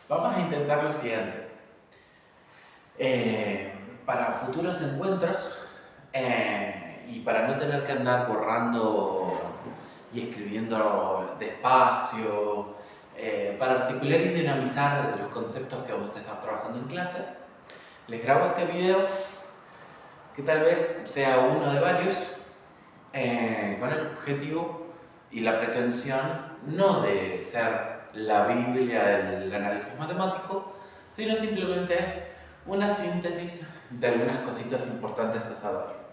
Vamos a intentar lo siguiente. Para futuros encuentros y para no tener que andar borrando y escribiendo despacio, para articular y dinamizar los conceptos que vamos a estar trabajando en clase, les grabo este video que tal vez sea uno de varios con el objetivo y la pretensión no de ser la Biblia del análisis matemático, sino simplemente una síntesis de algunas cositas importantes a saber.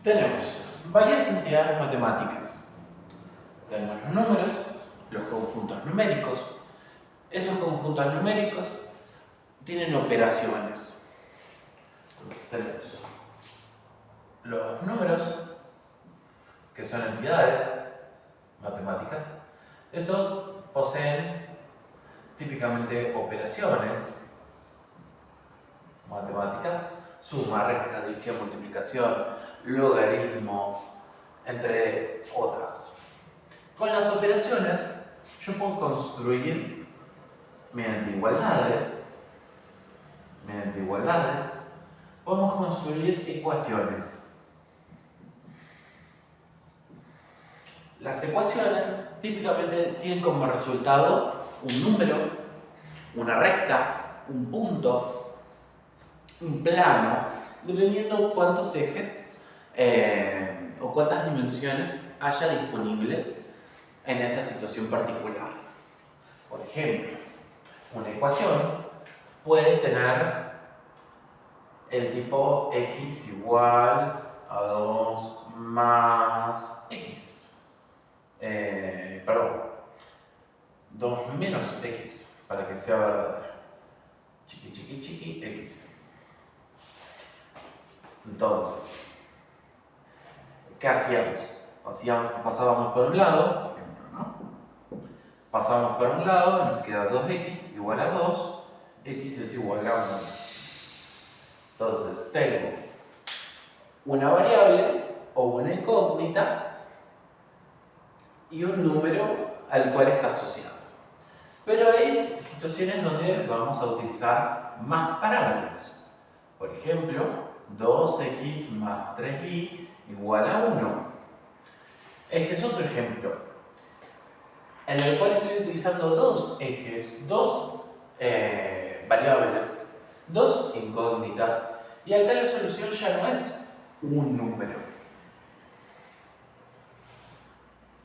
Tenemos varias entidades matemáticas. Tenemos los números, los conjuntos numéricos. Esos conjuntos numéricos tienen operaciones. Entonces tenemos los números, que son entidades matemáticas. Esos poseen típicamente operaciones matemáticas, suma, resta, división, multiplicación, logaritmo, entre otras. Con las operaciones yo puedo construir mediante igualdades, podemos construir ecuaciones. Las ecuaciones típicamente tienen como resultado un número, una recta, un punto, un plano, dependiendo cuántos ejes o cuántas dimensiones haya disponibles en esa situación particular. Por ejemplo, una ecuación puede tener el tipo x igual a 2 más x. 2 menos x, para que sea verdadero. Chiqui, x. Entonces, ¿qué hacíamos? Pasábamos por un lado, por ejemplo, ¿no? Pasamos por un lado, nos queda 2x igual a 2, x es igual a 1. Entonces, tengo una variable o una incógnita y un número al cual está asociado. Pero hay situaciones donde vamos a utilizar más parámetros. Por ejemplo, 2x más 3y igual a 1. Este es otro ejemplo, en el cual estoy utilizando dos ejes, dos variables, dos incógnitas, y acá la solución ya no es un número.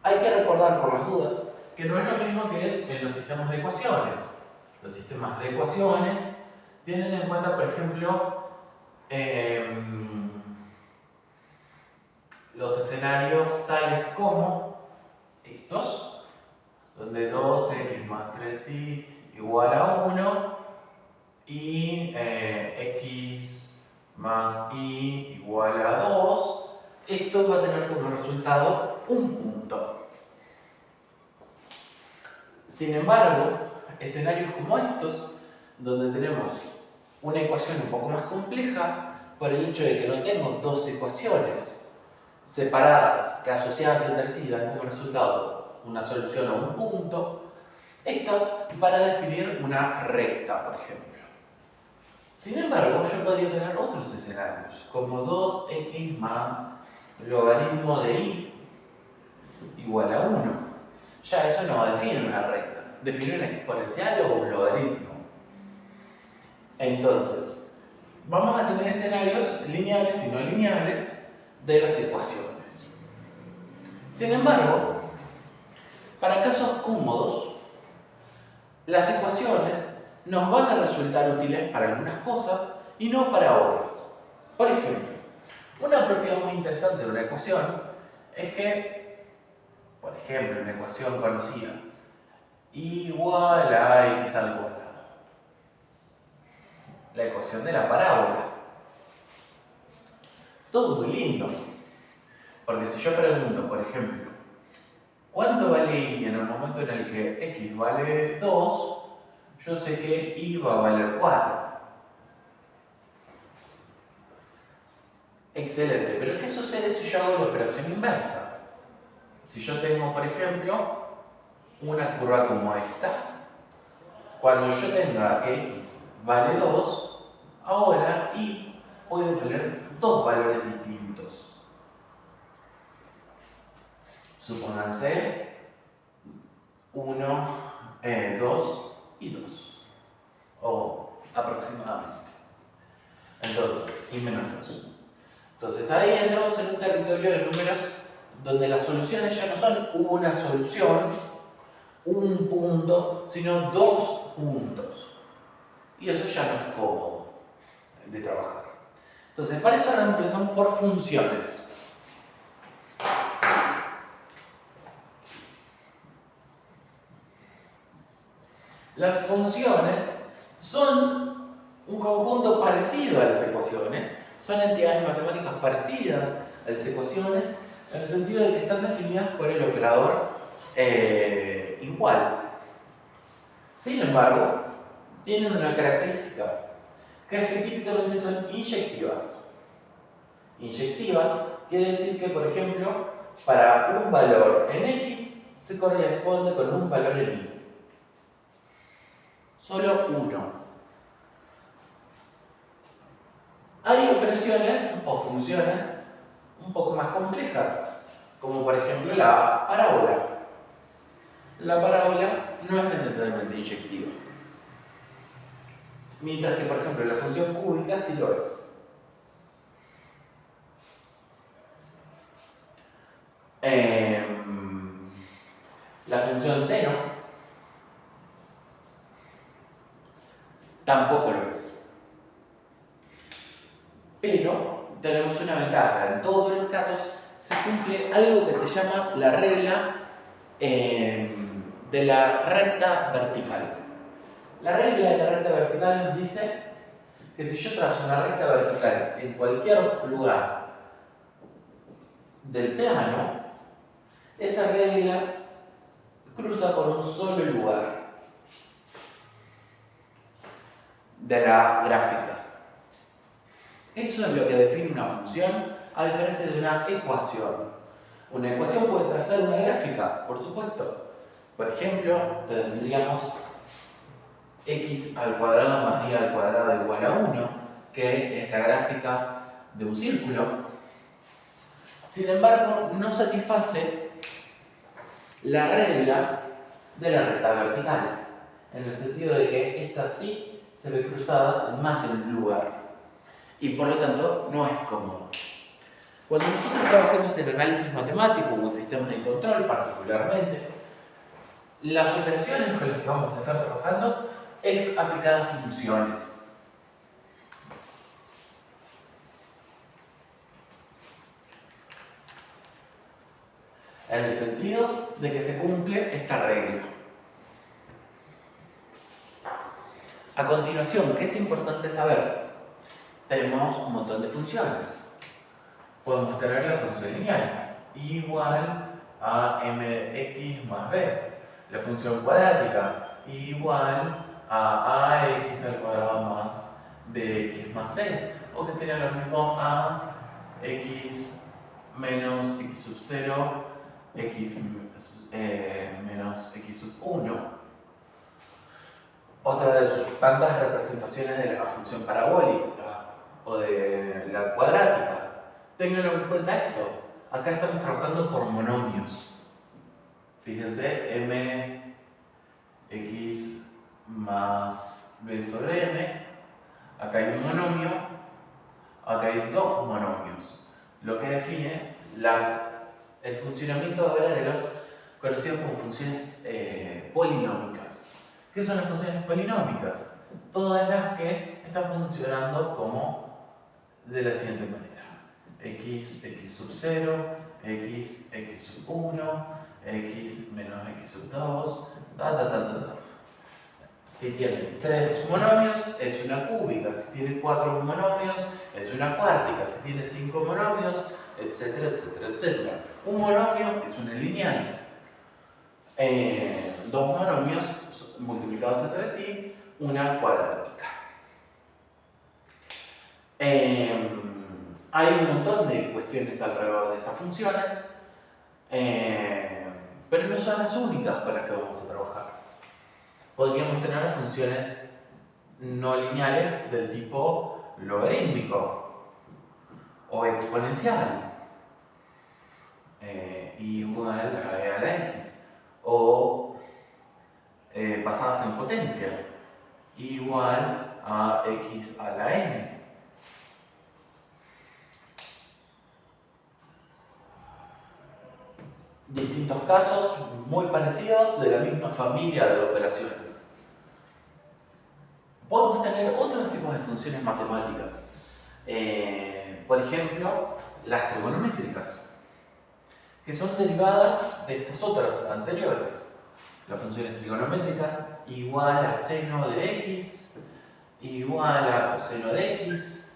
Hay que recordar por las dudas que no es lo mismo que en los sistemas de ecuaciones. Los sistemas de ecuaciones tienen en cuenta, por ejemplo, los escenarios tales como estos, donde 2x más 3y igual a 1 y x más y igual a 2. Esto va a tener como resultado un punto. Sin embargo, escenarios como estos, donde tenemos una ecuación un poco más compleja, por el hecho de que no tengo dos ecuaciones separadas que asociadas entre sí dan como resultado una solución o un punto, estas van a definir una recta, por ejemplo. Sin embargo, yo podría tener otros escenarios, como 2x más logaritmo de y igual a 1. Ya eso no define una recta, define una exponencial o un logaritmo. Entonces, vamos a tener escenarios lineales y no lineales de las ecuaciones. Sin embargo, para casos cómodos, las ecuaciones nos van a resultar útiles para algunas cosas y no para otras. Por ejemplo, una propiedad muy interesante de una ecuación es que, por ejemplo, una ecuación conocida igual a x al cuadrado, la ecuación de la parábola. Todo muy lindo, porque si yo pregunto, por ejemplo, ¿cuánto vale y en el momento en el que x vale 2, yo sé que y va a valer 4? Excelente, pero ¿qué sucede si yo hago la operación inversa? Si yo tengo, por ejemplo, una curva como esta. Cuando yo tenga que x vale 2, ahora y puede valer dos valores distintos. Supónganse 1, 2 y 2, o aproximadamente. Entonces, y menos 2. Entonces ahí entramos en un territorio de números donde las soluciones ya no son una solución, un punto, sino dos puntos. Y eso ya no es cómodo de trabajar. Entonces, para eso reemplazamos por funciones. Las funciones son un conjunto parecido a las ecuaciones, son entidades matemáticas parecidas a las ecuaciones, en el sentido de que están definidas por el operador igual. Sin embargo, tienen una característica, que es que típicamente son inyectivas. Inyectivas quiere decir que, por ejemplo, para un valor en x se corresponde con un valor en y. Solo uno. Hay operaciones o funciones un poco más complejas, como por ejemplo la parábola. La parábola no es necesariamente inyectiva, mientras que por ejemplo la función cúbica sí lo es. La función seno tampoco lo es. Pero tenemos una ventaja: en todos los casos se cumple algo que se llama la regla de la recta vertical. La regla de la recta vertical nos dice que si yo trazo una recta vertical en cualquier lugar del plano, esa regla cruza por un solo lugar de la gráfica. Eso es lo que define una función, a diferencia de una ecuación. Una ecuación puede trazar una gráfica, por supuesto. Por ejemplo, tendríamos x al cuadrado más y al cuadrado igual a 1, que es la gráfica de un círculo. Sin embargo, no satisface la regla de la recta vertical, en el sentido de que esta sí se ve cruzada en más de un lugar y por lo tanto no es cómodo. Cuando nosotros trabajamos en análisis matemático o en sistemas de control particularmente, las operaciones con las que vamos a estar trabajando es aplicar funciones. En el sentido de que se cumple esta regla. A continuación, ¿qué es importante saber? Tenemos un montón de funciones. Podemos tener la función lineal, igual a mx más b. La función cuadrática, igual a ax al cuadrado más bx más c. O que sería lo mismo a x menos x sub 0, x menos x sub 1. Otra de sus tantas representaciones de la función parabólica o de la cuadrática. Tengan en cuenta esto. Acá estamos trabajando por monomios. Fíjense, mx más b sobre m. Acá hay un monomio. Acá hay dos monomios. Lo que define el funcionamiento ahora de los conocidos como funciones polinómicas. ¿Qué son las funciones polinómicas? Todas las que están funcionando como de la siguiente manera. X sub 0, x sub 1, x menos x sub 2, Si tiene 3 monomios, es una cúbica. Si tiene 4 monomios, es una cuártica. Si tiene 5 monomios, etcétera, etcétera, etcétera. Un monomio es una lineal. Dos monomios multiplicados entre sí, una cuadrática. Hay un montón de cuestiones alrededor de estas funciones. Pero no son las únicas con las que vamos a trabajar. Podríamos tener funciones no lineales del tipo logarítmico o exponencial, igual a e a la x, o basadas en potencias, igual a x a la n. Distintos casos muy parecidos de la misma familia de operaciones. Podemos tener otros tipos de funciones matemáticas. Por ejemplo, las trigonométricas, que son derivadas de estas otras anteriores. Las funciones trigonométricas igual a seno de x, igual a coseno de x,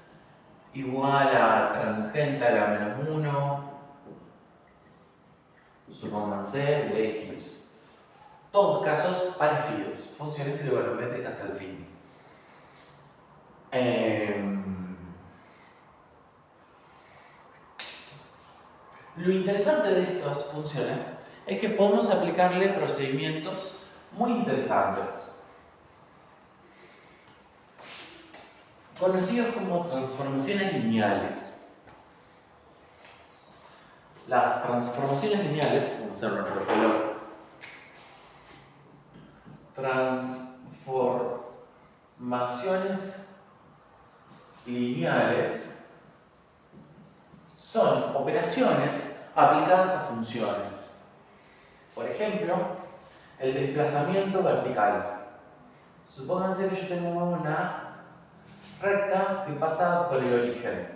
igual a tangente a la menos 1, supónganse de x. Todos casos parecidos, funciones trigonométricas al fin. Lo interesante de estas funciones es que podemos aplicarle procedimientos muy interesantes, conocidos como transformaciones lineales. Las transformaciones lineales, vamos a hacerlo en otro color, transformaciones lineales son operaciones aplicadas a funciones. Por ejemplo, el desplazamiento vertical. Supónganse que yo tengo una recta que pasa por el origen.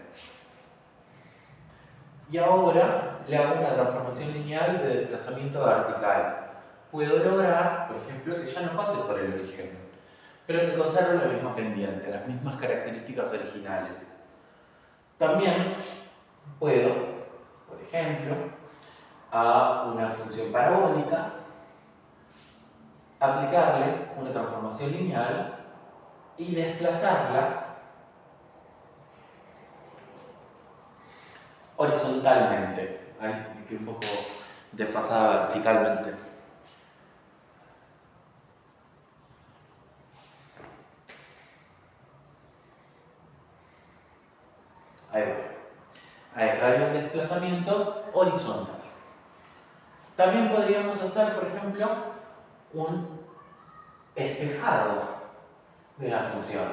Y ahora le hago una transformación lineal de desplazamiento vertical. Puedo lograr, por ejemplo, que ya no pase por el origen, pero que conserve la misma pendiente, las mismas características originales. También puedo, por ejemplo, a una función parabólica aplicarle una transformación lineal y desplazarla horizontalmente. Ay, que un poco desfasada verticalmente. Ahí va. Ahí hay un desplazamiento horizontal. También podríamos hacer, por ejemplo, un espejado de una función.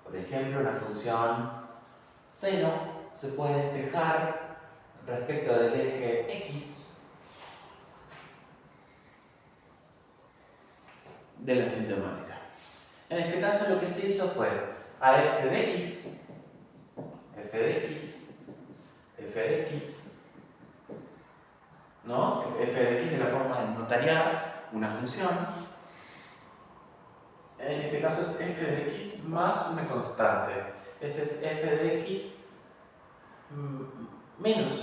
Por ejemplo, una función seno se puede despejar respecto del eje x de la siguiente manera. En este caso lo que se hizo fue a f de x, f de x, f de x, ¿no? F de x de la forma de notariar una función. En este caso es f de x más una constante. Este es f de x menos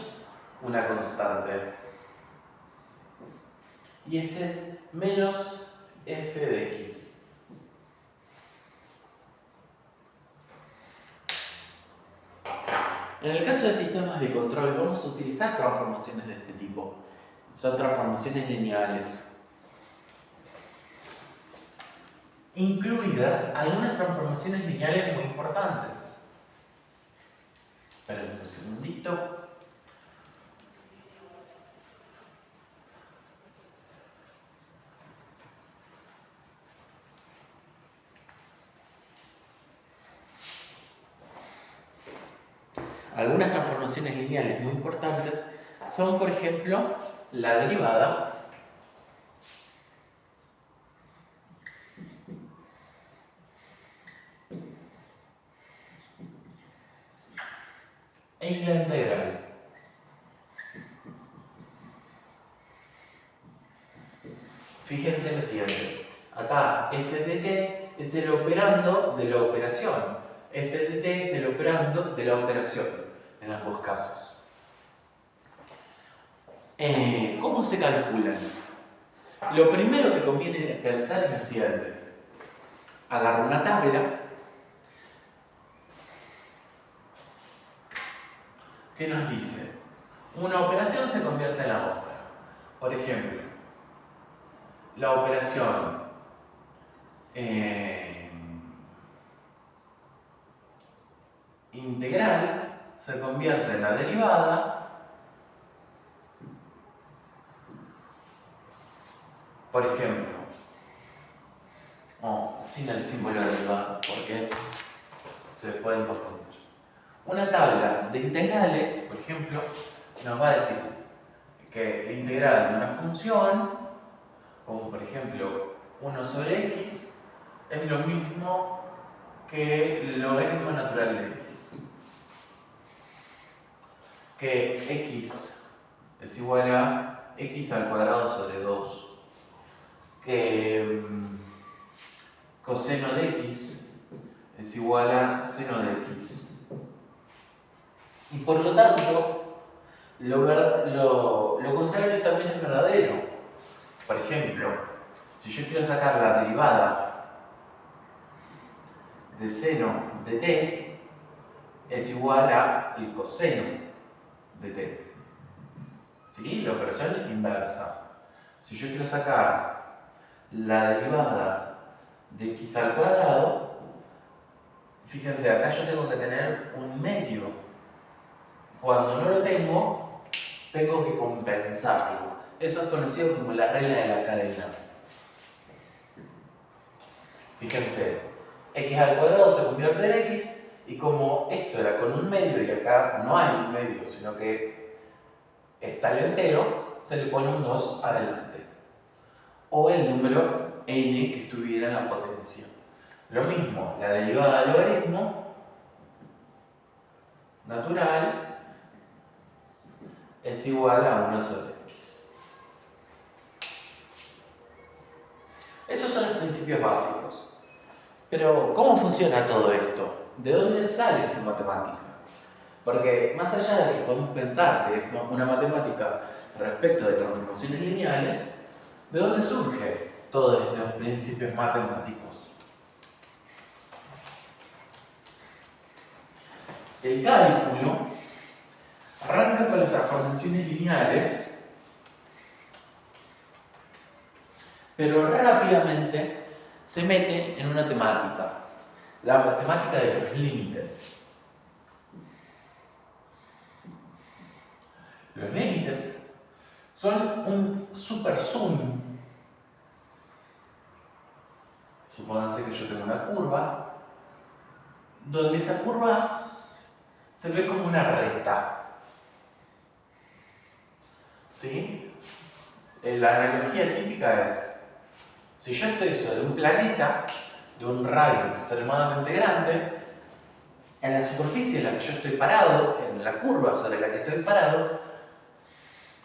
una constante. Y este es menos f de x. En el caso de sistemas de control vamos a utilizar transformaciones de este tipo. Son transformaciones lineales, incluidas algunas transformaciones lineales muy importantes. Esperen un segundito. Algunas transformaciones lineales muy importantes son, por ejemplo, la derivada y la integral. Fíjense lo siguiente. Acá f de t es el operando de la operación. F de t es el operando de la operación en ambos casos. ¿Cómo se calculan? Lo primero que conviene pensar es lo siguiente. Agarro una tabla que nos dice una operación se convierte en la otra. Por ejemplo, la operación integral se convierte en la derivada, por ejemplo, sin el símbolo de derivada, porque se pueden confundir. Una tabla de integrales, por ejemplo, nos va a decir que la integral de una función, como por ejemplo 1 sobre x, es lo mismo que el logaritmo natural de x. Que x es igual a x al cuadrado sobre 2. Que coseno de x es igual a seno de x. Y por lo tanto, lo contrario también es verdadero. Por ejemplo, si yo quiero sacar la derivada de seno de t, es igual a el coseno de t. ¿Sí? La operación inversa. Si yo quiero sacar la derivada de x al cuadrado, fíjense, acá yo tengo que tener un medio. Cuando no lo tengo que compensarlo. Eso es conocido como la regla de la cadena. Fíjense, x al cuadrado se convierte en x, y como esto era con un medio y acá no hay un medio, sino que está el entero, se le pone un 2 adelante. O el número n que estuviera en la potencia. Lo mismo, la derivada del logaritmo natural es igual a 1 sobre x. Esos son los principios básicos. Pero, ¿cómo funciona todo esto? ¿De dónde sale esta matemática? Porque más allá de que podemos pensar que es una matemática respecto de transformaciones lineales, ¿de dónde surge todos estos principios matemáticos? El cálculo arranca con las transformaciones lineales, pero rápidamente se mete en una temática, la matemática de los límites. Los límites son un super zoom. Supónganse que yo tengo una curva, donde esa curva se ve como una recta. ¿Sí? La analogía típica es, si yo estoy sobre un planeta de un radio extremadamente grande, en la superficie en la que yo estoy parado, en la curva sobre la que estoy parado,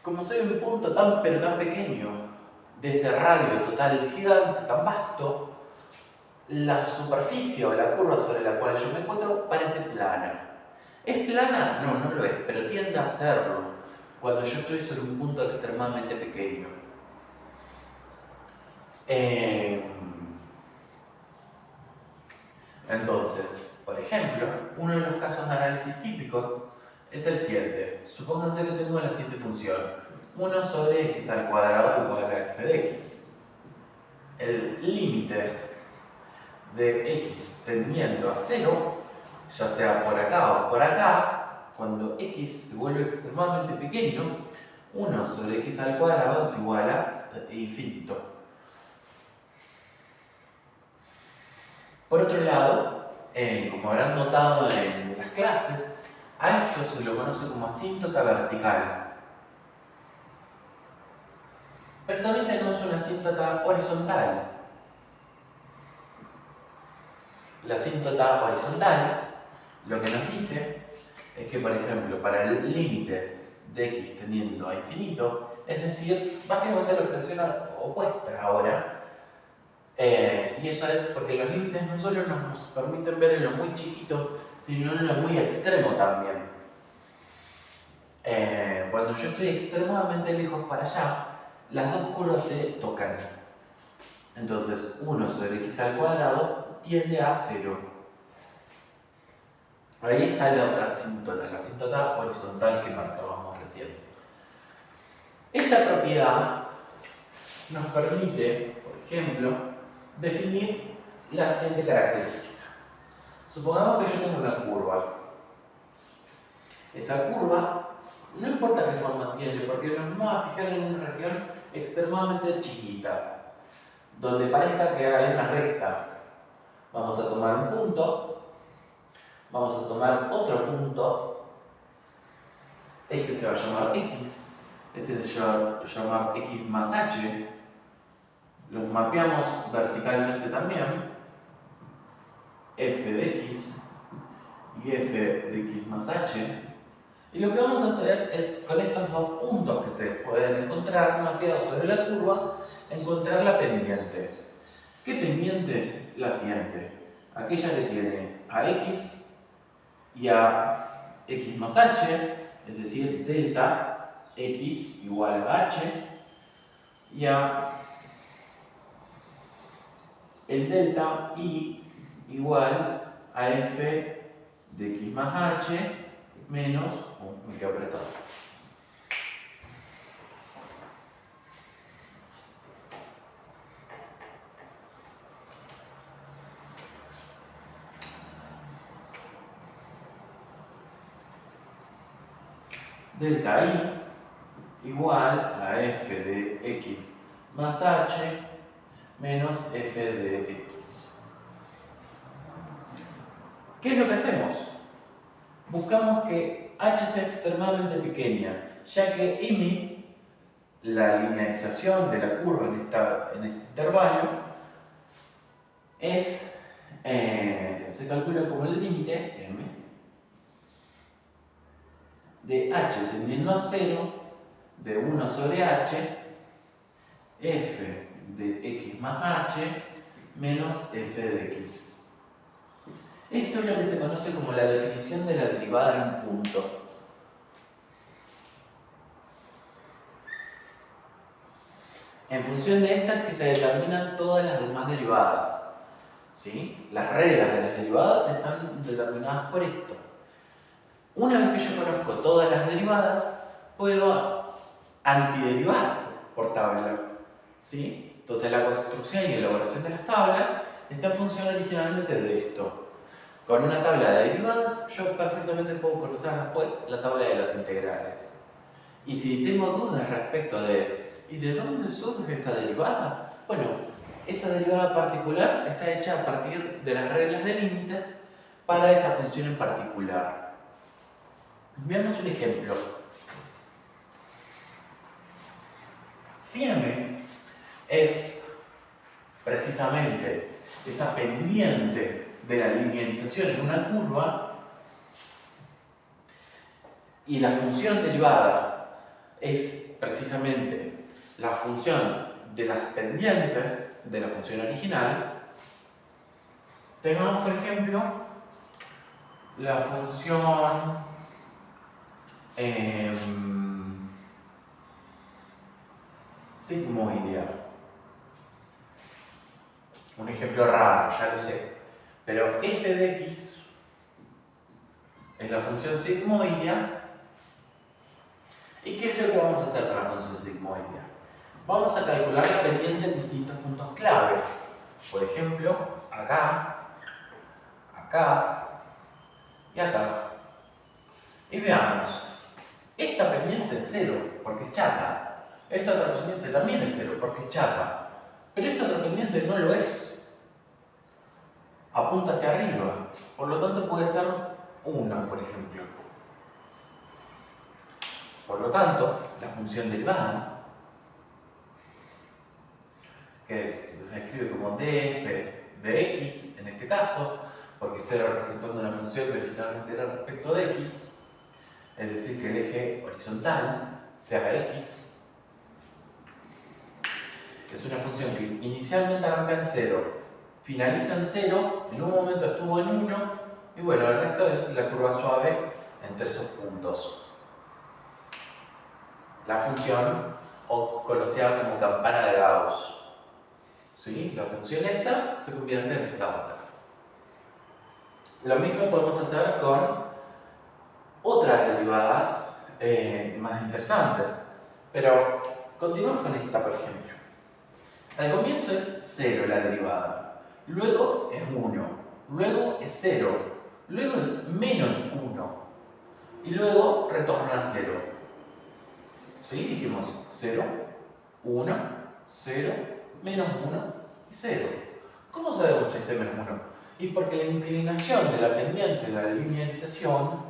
como soy un punto tan pero tan pequeño de ese radio total gigante, tan vasto, la superficie o la curva sobre la cual yo me encuentro parece plana. ¿Es plana? No, no lo es, pero tiende a serlo cuando yo estoy sobre un punto extremadamente pequeño. Entonces, por ejemplo, uno de los casos de análisis típicos es el siguiente. Supónganse que tengo la siguiente función: 1 sobre x al cuadrado igual a f de x. El límite de x tendiendo a 0, ya sea por acá o por acá, cuando x se vuelve extremadamente pequeño, 1 sobre x al cuadrado es igual a infinito. Por otro lado, como habrán notado en las clases, a esto se lo conoce como asíntota vertical. Pero también tenemos una asíntota horizontal. La asíntota horizontal lo que nos dice es que, por ejemplo, para el límite de x tendiendo a infinito, es decir, básicamente la expresión opuesta ahora, y eso es porque los límites no solo nos permiten ver en lo muy chiquito, sino en lo muy extremo también. Cuando yo estoy extremadamente lejos para allá, las dos curvas se tocan. Entonces, 1 sobre x al cuadrado tiende a 0. Ahí está la otra asíntota, la asíntota horizontal que marcábamos recién. Esta propiedad nos permite, por ejemplo, definir la siguiente característica. Supongamos que yo tengo una curva. Esa curva, no importa qué forma tiene, porque nos vamos a fijar en una región extremadamente chiquita, donde parezca que hay una recta. Vamos a tomar un punto, vamos a tomar otro punto, este se va a llamar X, este se va a llamar X más H, los mapeamos verticalmente también, f de X y f de X más H, y lo que vamos a hacer es, con estos dos puntos que se pueden encontrar mapeados sobre la curva, encontrar la pendiente. ¿Qué pendiente? La siguiente, aquella que tiene a X y a X más H, es decir, delta X igual a H, y a el delta Y igual a F de X más H menos, me quedo apretado. Delta I igual a F de X más H menos F de X. ¿Qué es lo que hacemos? Buscamos que H sea extremadamente pequeña, ya que M, la linealización de la curva en este intervalo, se calcula como el límite M de H tendiendo a 0 de 1 sobre H F de X más H menos F de X. Esto es lo que se conoce como la definición de la derivada de un punto. En función de esta es que se determinan todas las demás derivadas. ¿Sí? Las reglas de las derivadas están determinadas por esto. Una vez que yo conozco todas las derivadas, puedo antiderivar por tabla. ¿Sí? Entonces la construcción y elaboración de las tablas está en función originalmente de esto. Con una tabla de derivadas, yo perfectamente puedo conocer después la tabla de las integrales. Y si tengo dudas respecto ¿y de dónde surge esta derivada? Bueno, esa derivada particular está hecha a partir de las reglas de límites para esa función en particular. Veamos un ejemplo. Si M es precisamente esa pendiente de la linealización en una curva y la función derivada es precisamente la función de las pendientes de la función original, tengamos por ejemplo la función sigmoidea. Un ejemplo raro, ya lo sé. Pero f de x es la función sigmoidea. ¿Y qué es lo que vamos a hacer con la función sigmoidea? Vamos a calcular la pendiente en distintos puntos clave. Por ejemplo, acá, acá y acá. Y veamos, esta pendiente es 0 porque es chata. Esta otra pendiente también es 0 porque es chata. Pero esta otra pendiente no lo es. Apunta hacia arriba. Por lo tanto puede ser 1, por ejemplo. Por lo tanto, la función derivada, que se escribe como df de x en este caso, porque estoy representando una función que originalmente era respecto de x, es decir, que el eje horizontal sea x, es una función que inicialmente arranca en 0, finaliza en 0, en un momento estuvo en 1, y bueno, el resto es la curva suave entre esos puntos. La función, o conocida como campana de Gauss. ¿Sí? La función esta se convierte en esta otra. Lo mismo podemos hacer con otras derivadas más interesantes. Pero continuamos con esta, por ejemplo. Al comienzo es 0 la derivada, luego es 1, luego es 0, luego es menos 1 y luego retorna a 0. ¿Sí? Dijimos 0, 1, 0, menos 1 y 0. ¿Cómo sabemos este menos 1? Y porque la inclinación de la pendiente de la linealización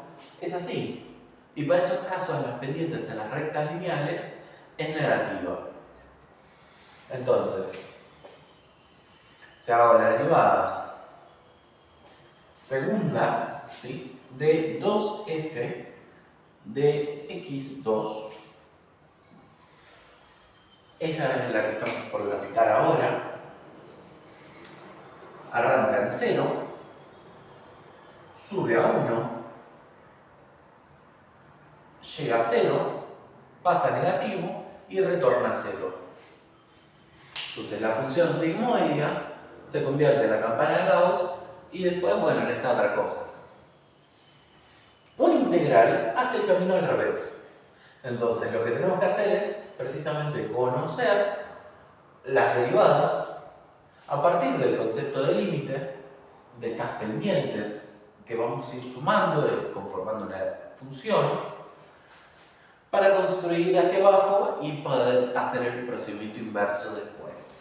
es así. Y para esos casos las pendientes en las rectas lineales es negativa. Entonces, se hago la derivada segunda, ¿sí?, de 2f de x2. Esa es la que estamos por graficar ahora. Arranca en 0, sube a 1, llega a 0, pasa a negativo y retorna a 0. Entonces la función sigmoidea se convierte en la campana de Gauss y después, bueno, en esta otra cosa. Un integral hace el camino al revés. Entonces lo que tenemos que hacer es precisamente conocer las derivadas a partir del concepto de límite de estas pendientes que vamos a ir sumando y conformando una función para construir hacia abajo y poder hacer el procedimiento inverso después.